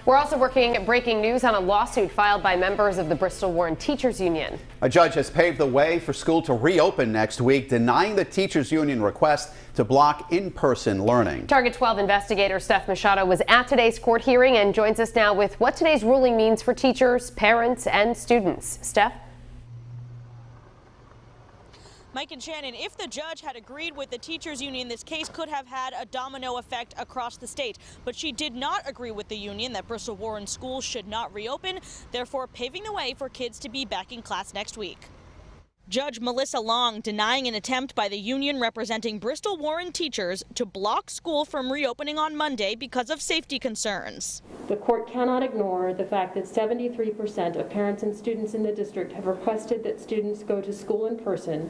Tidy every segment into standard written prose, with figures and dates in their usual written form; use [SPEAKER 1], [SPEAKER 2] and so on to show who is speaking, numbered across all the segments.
[SPEAKER 1] We're also breaking news on a lawsuit filed by members of the Bristol-Warren Teachers Union.
[SPEAKER 2] A judge has paved the way for school to reopen next week, denying the Teachers Union request to block in-person learning. Target 12 investigator Steph Machado was at today's court hearing and joins us now with what today's ruling means for teachers, parents, and students. Steph?
[SPEAKER 3] Mike and Shannon, if the judge had agreed with the teachers union, this case could have had a domino effect across the state. But she did not agree with the union that Bristol-Warren schools should not reopen, therefore paving the way for kids to be back in class next week. Judge Melissa Long denying an attempt by the union representing Bristol-Warren teachers to block school from reopening on Monday because of safety concerns.
[SPEAKER 4] The court cannot ignore the fact that 73% of parents and students in the district have requested that students go to school in person,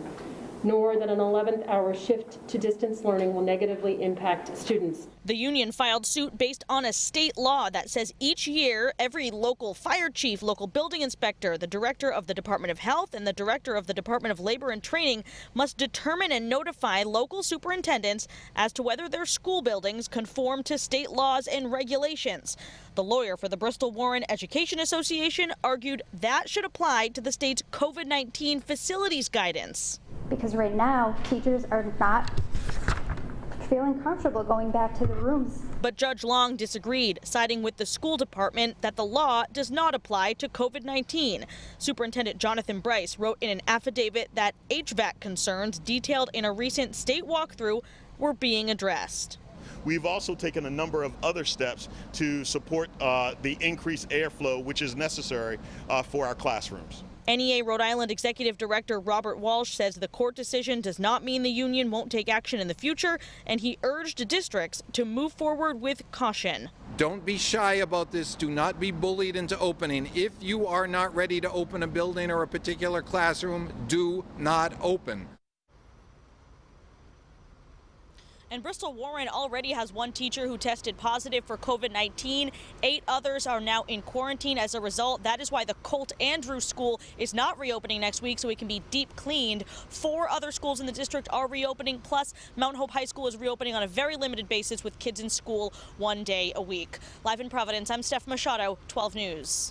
[SPEAKER 4] nor that an 11th-hour shift to distance learning will negatively impact students.
[SPEAKER 3] The union filed suit based on a state law that says each year every local fire chief, local building inspector, the director of the Department of Health, and the director of the Department of Labor and Training must determine and notify local superintendents as to whether their school buildings conform to state laws and regulations. The lawyer for the Bristol-Warren Education Association argued that should apply to the state's COVID-19 facilities guidance.
[SPEAKER 5] Because right now, teachers are not feeling comfortable going back to the rooms.
[SPEAKER 3] But Judge Long disagreed, siding with the school department that the law does not apply to COVID-19. Superintendent Jonathan Bryce wrote in an affidavit that HVAC concerns detailed in a recent state walkthrough were being addressed.
[SPEAKER 6] We've also taken a number of other steps to support the increased airflow, which is necessary for our classrooms.
[SPEAKER 3] NEA Rhode Island Executive Director Robert Walsh says the court decision does not mean the union won't take action in the future, and he urged districts to move forward with caution.
[SPEAKER 7] Don't be shy about this. Do not be bullied into opening. If you are not ready to open a building or a particular classroom, do not open.
[SPEAKER 3] And Bristol-Warren already has one teacher who tested positive for COVID-19. 8 others are now in quarantine as a result. That is why the Colt Andrews School is not reopening next week, so it can be deep cleaned. 4 other schools in the district are reopening, plus Mount Hope High School is reopening on a very limited basis with kids in school 1 day a week. Live in Providence, I'm Steph Machado, 12 News.